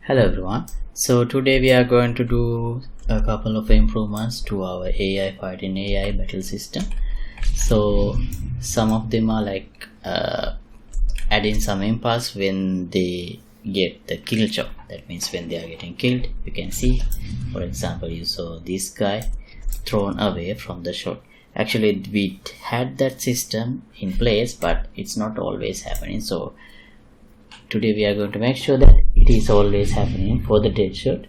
Hello everyone. So today we are going to do a couple of improvements to our AI fighting AI battle system. So some of them are like adding some impulse when they get the kill shot. That means when they are getting killed, you can see, for example, you saw this guy thrown away from the shot. Actually, we had that system in place, but it's not always happening. So today we are going to make sure that it is always happening for the dead shot.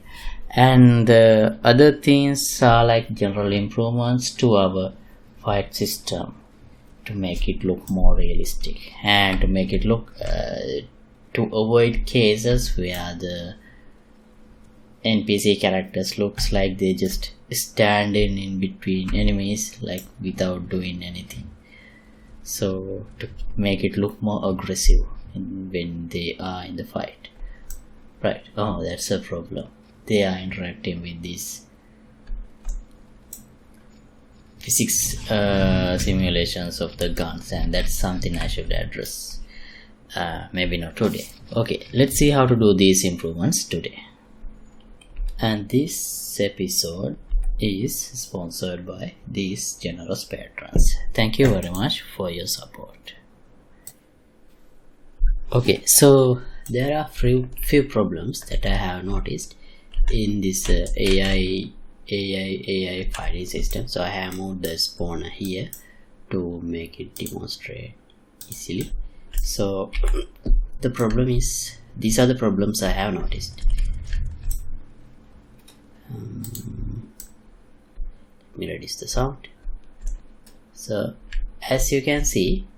And the other things are like general improvements to our fight system to make it look more realistic and to make it look to avoid cases where the NPC characters looks like they just standing in between enemies like without doing anything. So to make it look more aggressive when they are in the fight. Right, oh, that's a problem. They are interacting with these physics simulations of the guns, and that's something I should address. Maybe not today. Okay, let's see how to do these improvements today. And this episode is sponsored by these generous patrons. Thank you very much for your support. Okay, so there are few problems that I have noticed in this AI fighting system. So I have moved the spawner here to make it demonstrate easily. So the problem is, these are the problems I have noticed. Let me reduce the sound. So as you can see,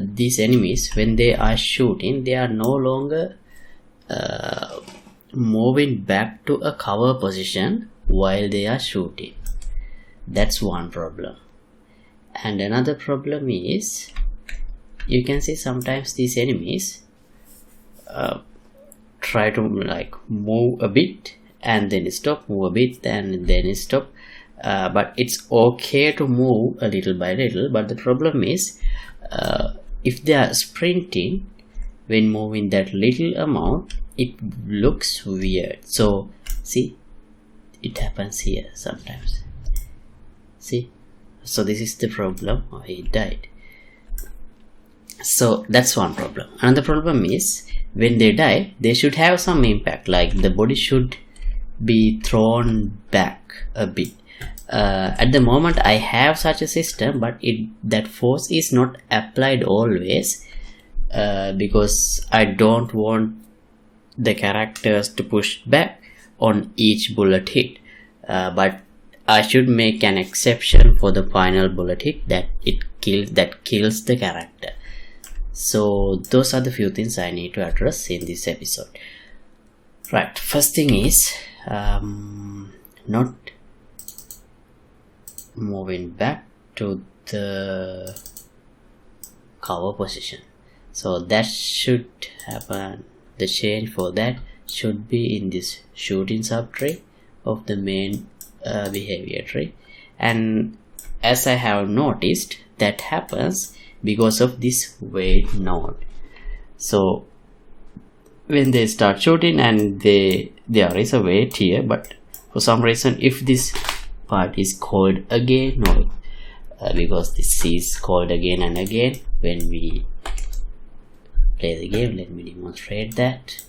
these enemies, when they are shooting, they are no longer moving back to a cover position while they are shooting. That's one problem. And another problem is, you can see sometimes these enemies try to like move a bit and then stop, move a bit and then stop. But it's okay to move a little by little, but the problem is if they are sprinting when moving that little amount, it looks weird. So see, it happens here sometimes. See, so this is the problem. Oh, he died. So that's one problem. Another problem is, when they die, they should have some impact, like the body should be thrown back a bit. At the moment I have such a system, but that force is not applied always because I don't want the characters to push back on each bullet hit, but I should make an exception for the final bullet hit that kills the character. So those are the few things I need to address in this episode. Right, first thing is not moving back to the cover position. So that should happen. The change for that should be in this shooting subtree of the main behavior tree. And as I have noticed, that happens because of this wait node. So when they start shooting and there is a wait here, but for some reason, if this part is called again, no, because this is called again and again when we play the game. Let me demonstrate that.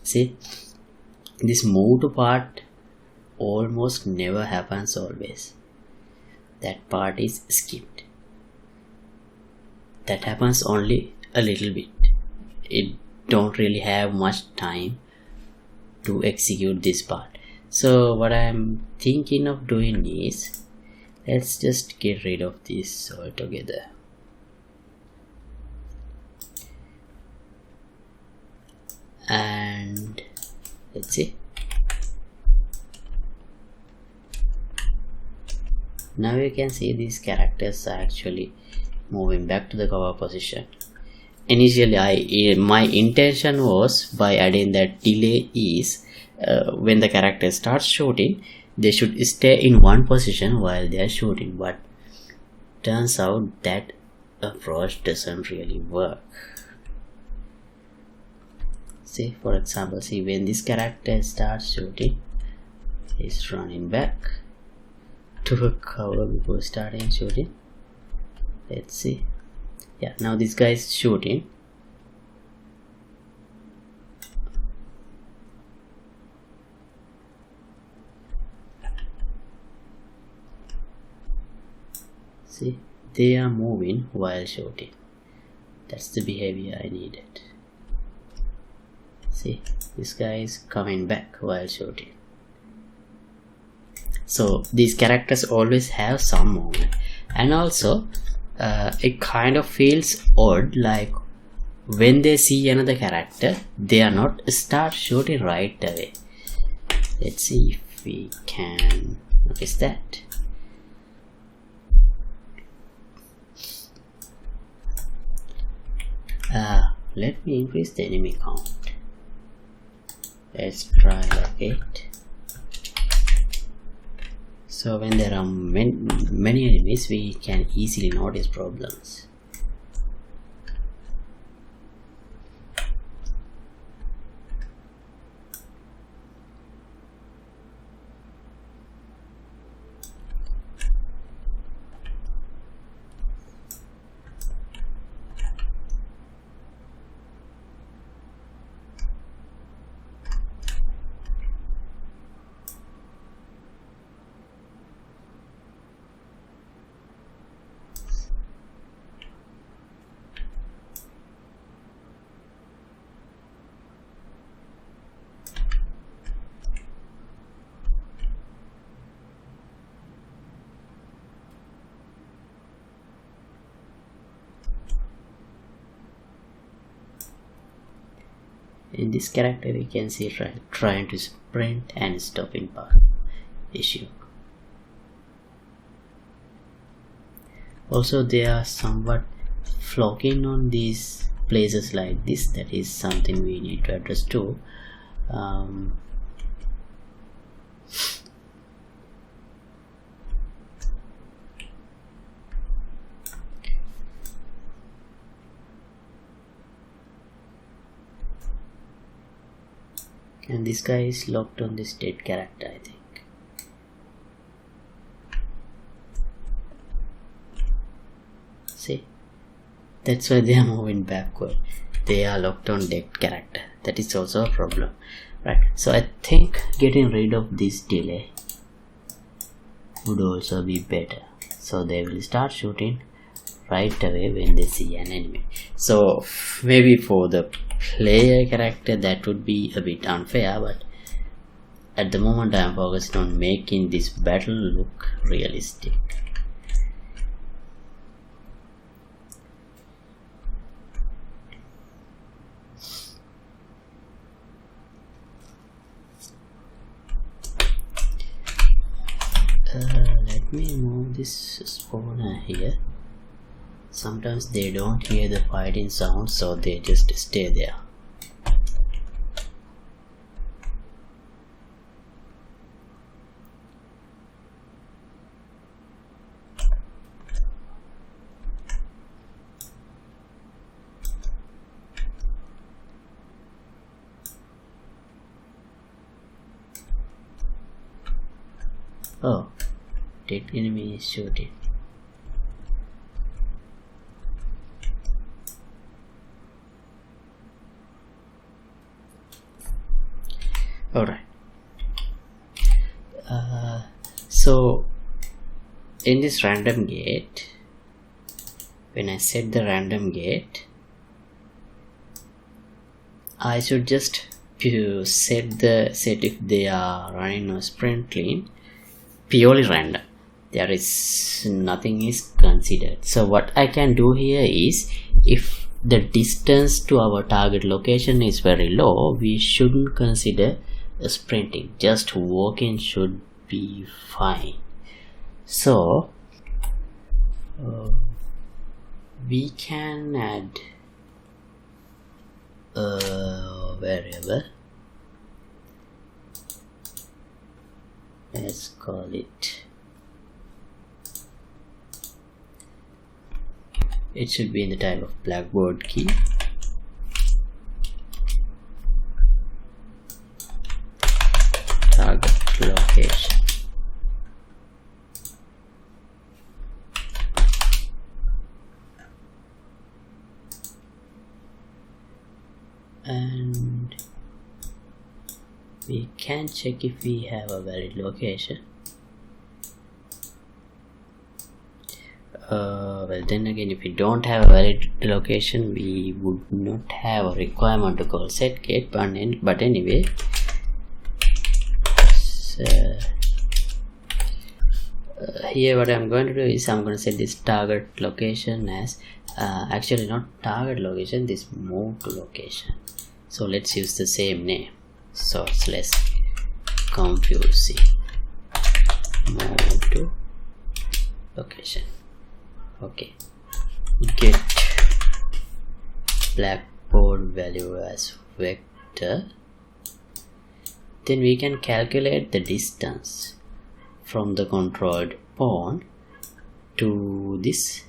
See, this move to part almost never happens always. That part is skipped. That happens only a little bit. It don't really have much time to execute this part. So what I'm thinking of doing is, let's just get rid of this altogether. And let's see. Now you can see these characters are actually moving back to the cover position. Initially my intention was, by adding that delay, is when the character starts shooting, they should stay in one position while they are shooting, but turns out that approach doesn't really work. See, for example, see when this character starts shooting, it's running back to a cover before starting shooting. Let's see. Yeah, now this guy is shooting. See, they are moving while shooting. That's the behavior I needed. See, this guy is coming back while shooting. So these characters always have some movement, and also it kind of feels odd, like when they see another character, they are not start shooting right away. Let's see if we can notice that. Let me increase the enemy count. Let's try like 8. So when there are many enemies, we can easily notice problems. In this character, we can see trying to sprint and stopping part issue. Also, they are somewhat flocking on these places like this. That is something we need to address too. And this guy is locked on this dead character, I think. See, that's why they are moving backward. They are locked on dead character. That is also a problem, right? So I think getting rid of this delay would also be better. So they will start shooting right away when they see an enemy. So maybe for the player character that would be a bit unfair, but at the moment I am focused on making this battle look realistic. Let me move this spawner here. Sometimes they don't hear the fighting sound, so they just stay there. Oh, dead enemy is shooting. Alright. So in this random gate, when I set the random gate, I should just set if they are running or sprint clean purely random. There is nothing is considered. So what I can do here is, if the distance to our target location is very low, we shouldn't consider sprinting. Just walking should be fine. So we can add a variable. Let's call it, it should be in the type of Blackboard key. and we can check if we have a valid location. Well, then again, if we don't have a valid location, we would not have a requirement to call setGate. But anyway, so, here what I'm going to do is I'm going to set this target location as actually not target location, this move to location. So let's use the same name, so it's less confusing. Move to location. Okay, get blackboard value as vector. Then we can calculate the distance from the controlled pawn to this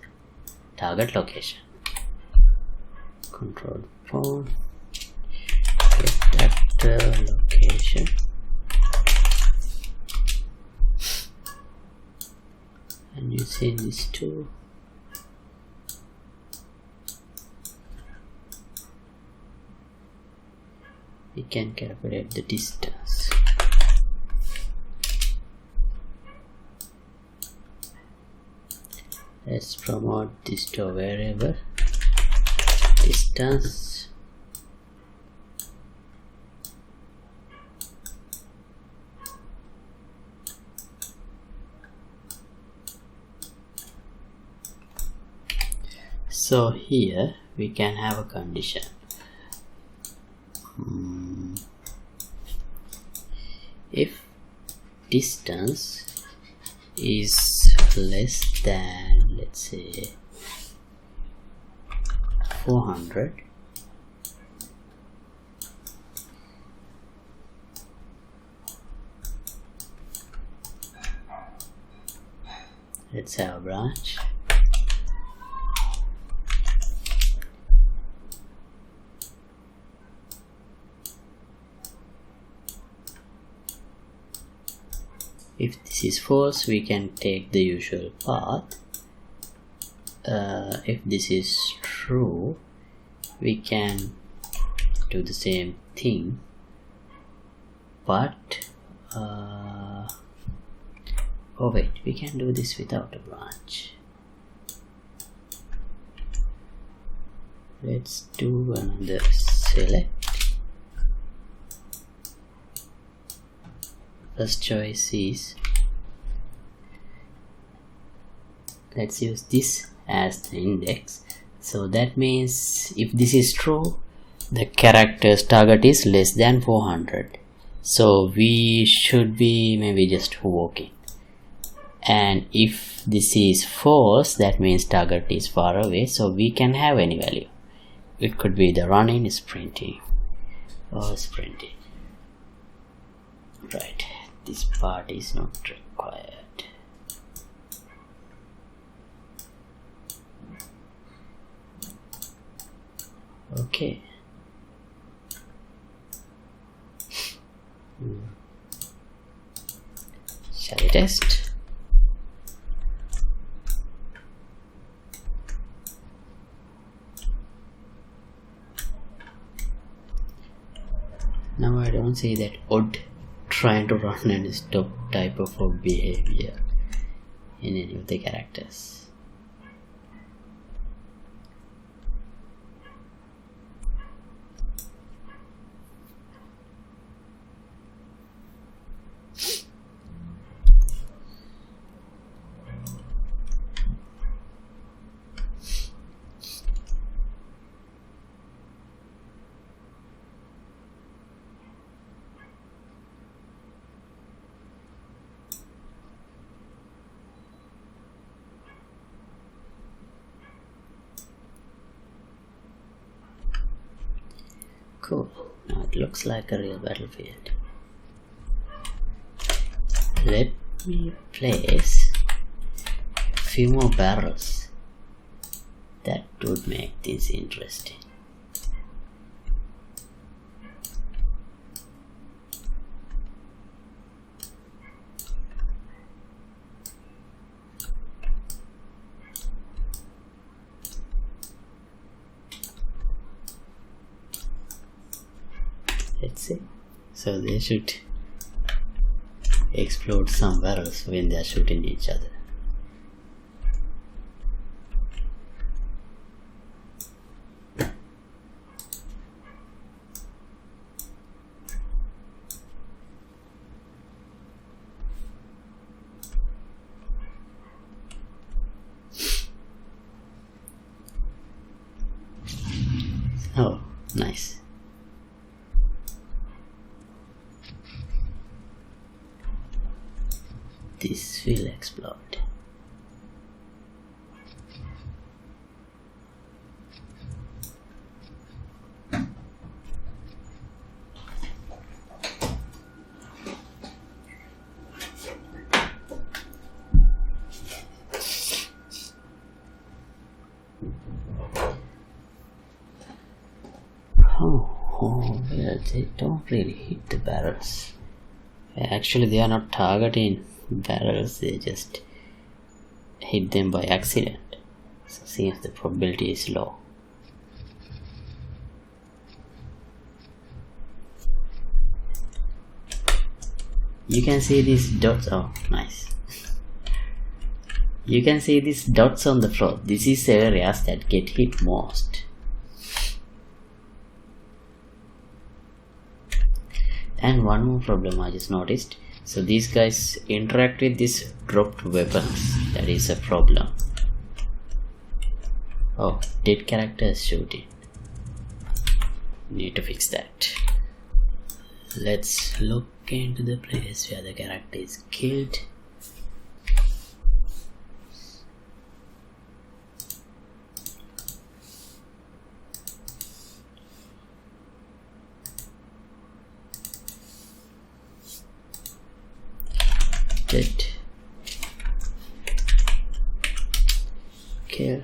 target location. Controlled pawn, get vector location. And using these two, we can calculate the distance. Let's promote this to a variable distance. So here we can have a condition. If distance is less than, let's say, 400, let's have a branch. If this is false, we can take the usual path. If this is true, we can do the same thing, but oh wait, we can do this without a branch. Let's do another select. First choice is, let's use this as the index. So that means if this is true, the character's target is less than 400. So we should be maybe just walking. And if this is false, that means target is far away. So we can have any value. It could be the running, sprinting, or sprinting. Right. This part is not required. Okay. Shall we test? Now I don't see that odd trying to run and stop type of behavior in any of the characters. Cool. Now it looks like a real battlefield. Let me place a few more barrels. That would make things interesting. Let's see. So they should explode somewhere else when they are shooting each other. Oh, nice. This will explode. Oh, well, they don't really hit the barrels. Actually, they are not targeting barrels, they just hit them by accident. So seems the probability is low. You can see these dots. Oh, nice. You can see these dots on the floor. This is areas that get hit most. And one more problem I just noticed. So these guys interact with these dropped weapons. That is a problem. Oh, dead characters shooting. Need to fix that. Let's look into the place where the character is killed. Dead. Kill.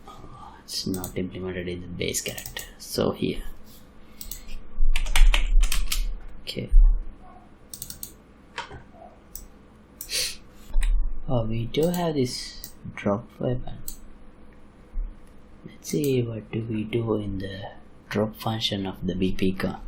Oh, it's not implemented in the base character. So here. Okay. Oh, we do have this drop weapon. Let's see what do we do in the drop function of the 𝐵𝐵𝐭.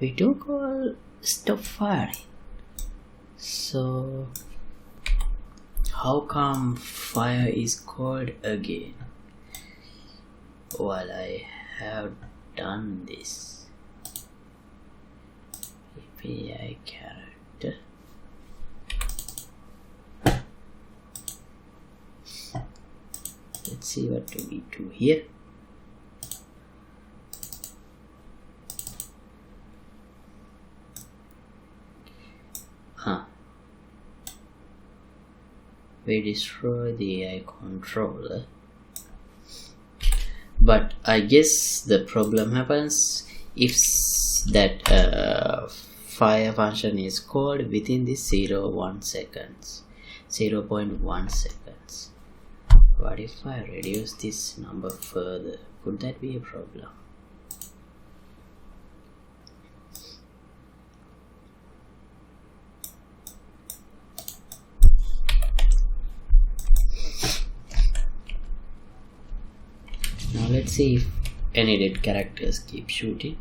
We do call stop firing. So how come fire is called again while I have done this? API character. Let's see what do we do here. We destroy the AI controller, but I guess the problem happens if that fire function is called within the 0.1 seconds. What if I reduce this number further? Could that be a problem? Now let's see if any dead characters keep shooting.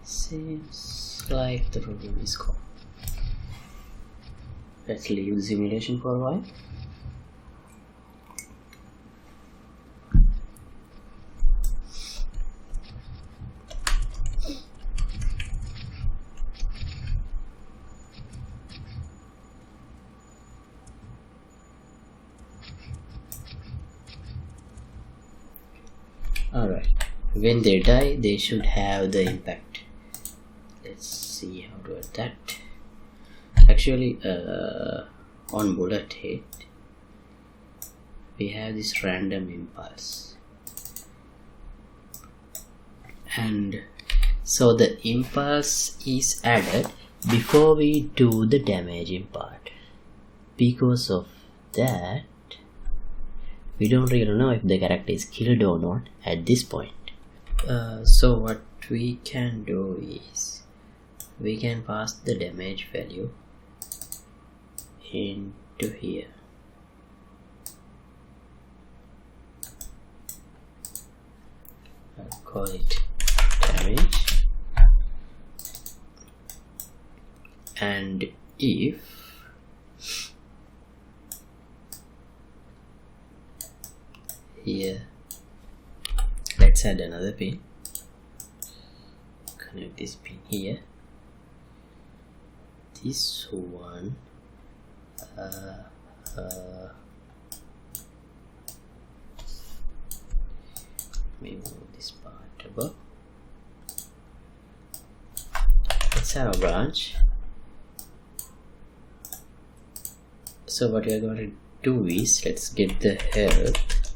Seems like the problem is gone. Let's leave the simulation for a while. Alright, when they die they should have the impact. Let's see how to add that. Actually on bullet head we have this random impulse, and so the impulse is added before we do the damaging part. Because of that we don't really know if the character is killed or not at this point. So what we can do is we can pass the damage value into here. I'll call it damage, and if here, let's add another pin, connect this pin here, this one maybe move this part above. Let's have a branch. So what we are going to do is, let's get the health.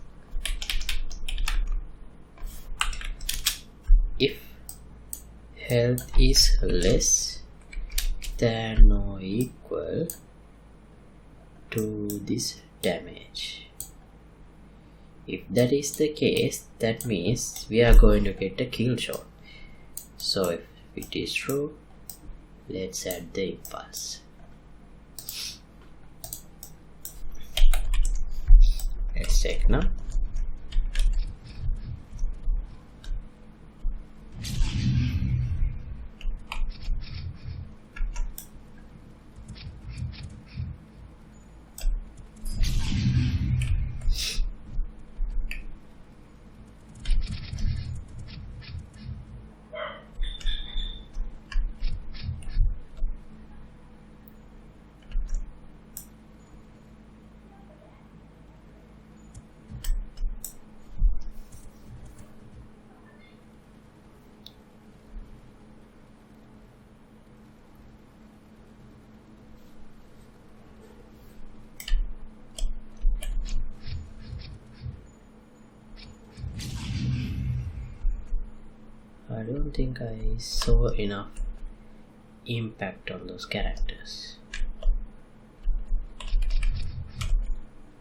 If health is less than or equal to this damage, if that is the case, that means we are going to get a kill shot. So if it is true, let's add the impulse. Let's check now. I don't think I saw enough impact on those characters.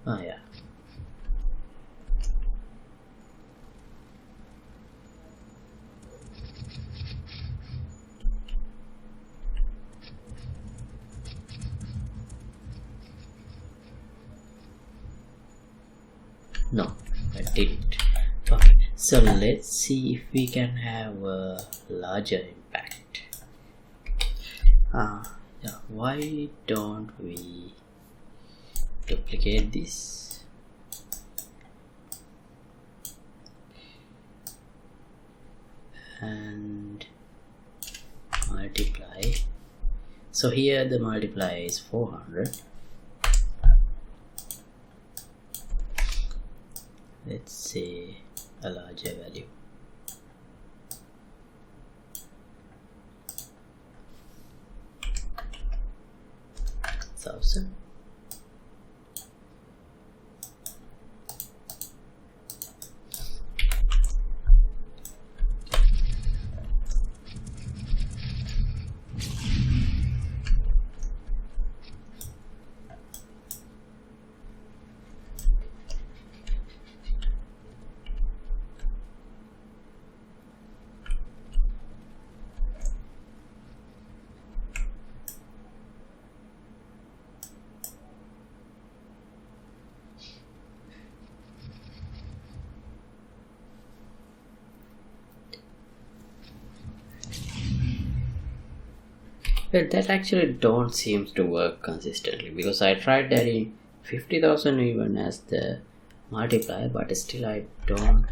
Ah, yeah. No, I didn't. Okay, so let's see if we can have a larger impact. Yeah, why don't we duplicate this and multiply. So here the multiplier is 400. Let's say a larger value. 1000. Well, that actually don't seem to work consistently, because I tried that in 50,000 even as the multiplier, but still I don't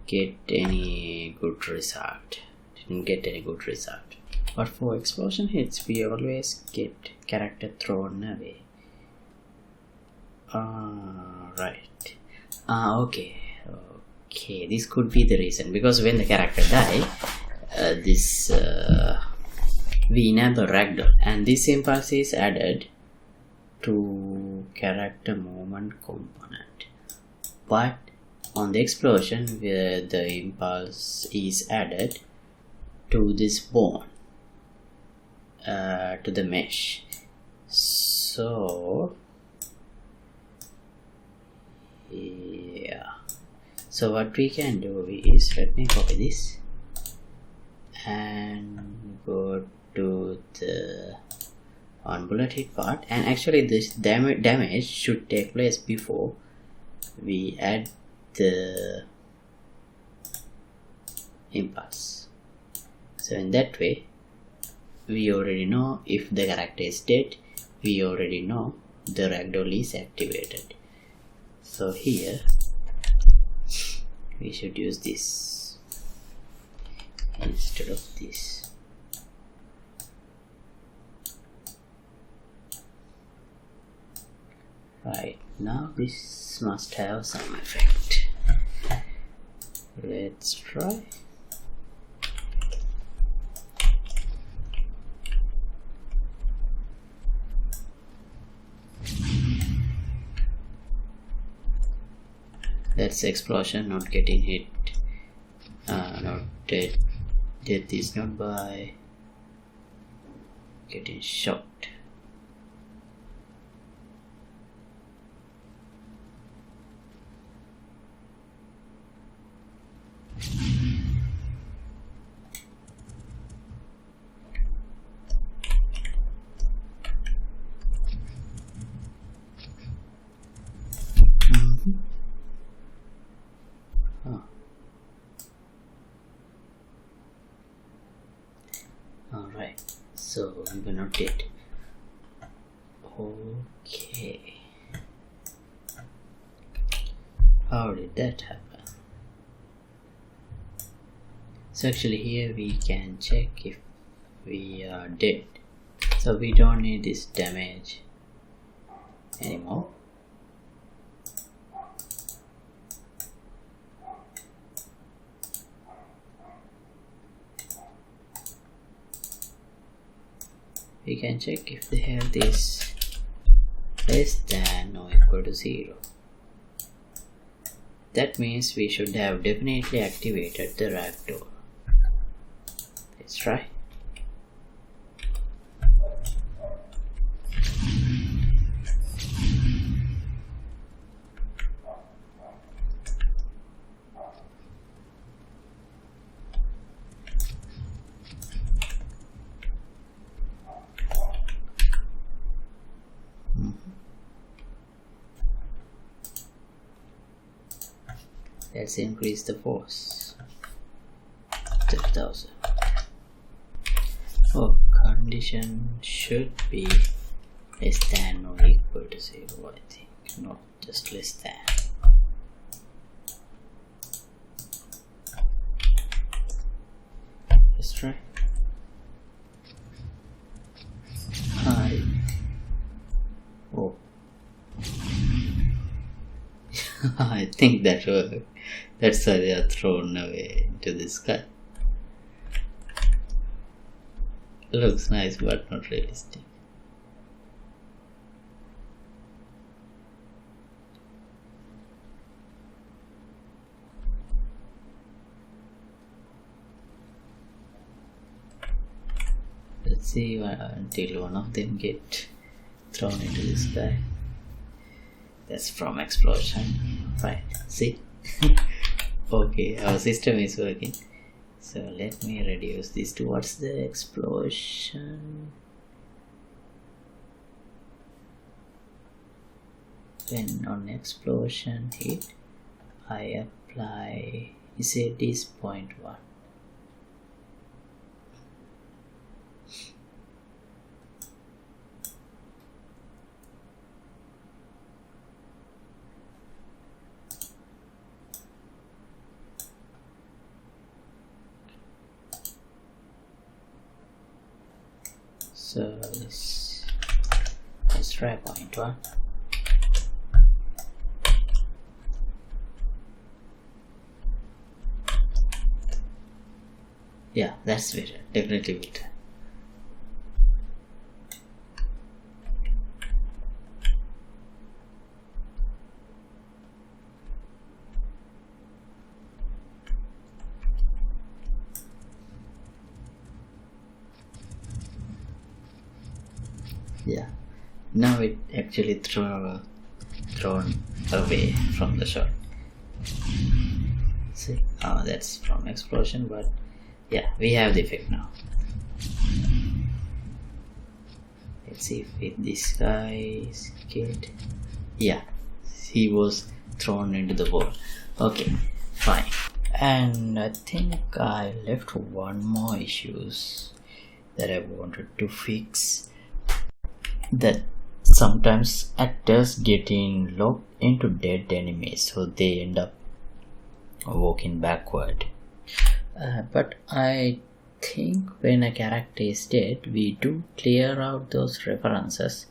get any good result. Didn't get any good result. But for explosion hits, we always get character thrown away. Right. Okay. Okay, this could be the reason, because when the character die, we enable ragdoll, and this impulse is added to character movement component. But on the explosion, where the impulse is added to this bone, to the mesh. So yeah, so what we can do is, let me copy this and go to the on bullet hit part, and actually this damage should take place before we add the impulse. So in that way, we already know if the character is dead, we already know the ragdoll is activated. So here we should use this instead of this. Right, now this must have some effect. Let's try. That's the explosion, not getting hit, not dead. Death is not by getting shot. Alright, so I'm gonna update. Okay, how did that happen? So actually here we can check if we are dead, so we don't need this damage anymore. We can check if the health is less than or equal to 0. That means we should have definitely activated the ragdoll. Let's try. Let's increase the force. 10,000. Oh, condition should be less than or equal to 0, I think, not just less than. Let's try. Hi. Oh. I think that worked. That's why they are thrown away into the sky. Looks nice but not realistic. Let's see until one of them get thrown into the sky. That's from explosion. Right, see? Okay, our system is working. So let me reduce this towards the explosion. When on explosion hit, I apply Z is 0.1. So let's try 0.1. Yeah, that's better, definitely better. Yeah, now it actually thrown away from the shot. See, that's from explosion, but yeah, we have the effect now. Let's see if this guy is killed. Yeah, he was thrown into the wall. Okay, fine. And I think I left one more issues that I wanted to fix. That sometimes actors getting locked into dead enemies, so they end up walking backward. But I think when a character is dead, we do clear out those references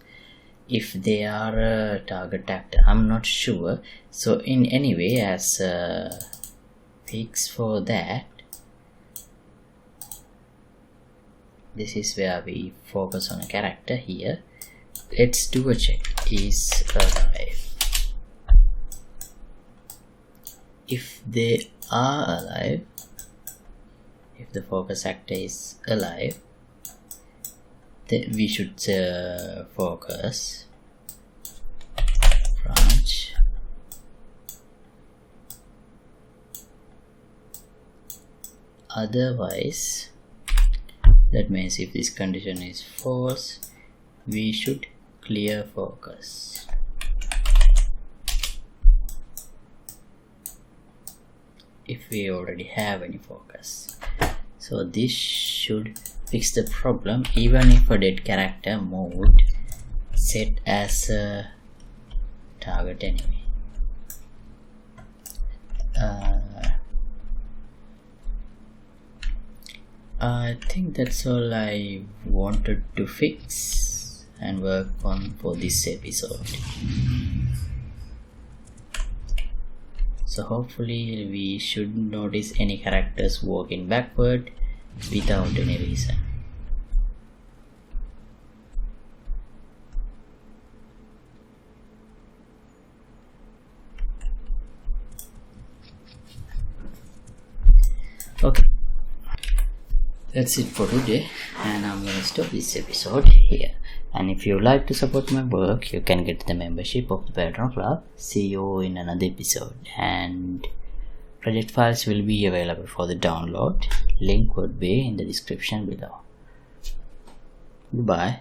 if they are a target actor. I'm not sure. So in any way, as a fix for that, this is where we focus on a character here. Let's do a check. Is alive. If they are alive, if the focus actor is alive, then we should focus branch otherwise. That means if this condition is false, we should clear focus. If we already have any focus, so this should fix the problem. Even if a dead character moved, set as a target enemy. I think that's all I wanted to fix and work on for this episode. So hopefully we should notice any characters walking backward without any reason. Okay, that's it for today, and I'm gonna stop this episode here. And if you like to support my work, you can get the membership of the Patreon Club. See you in another episode, and project files will be available for the download. Link would be in the description below. Goodbye.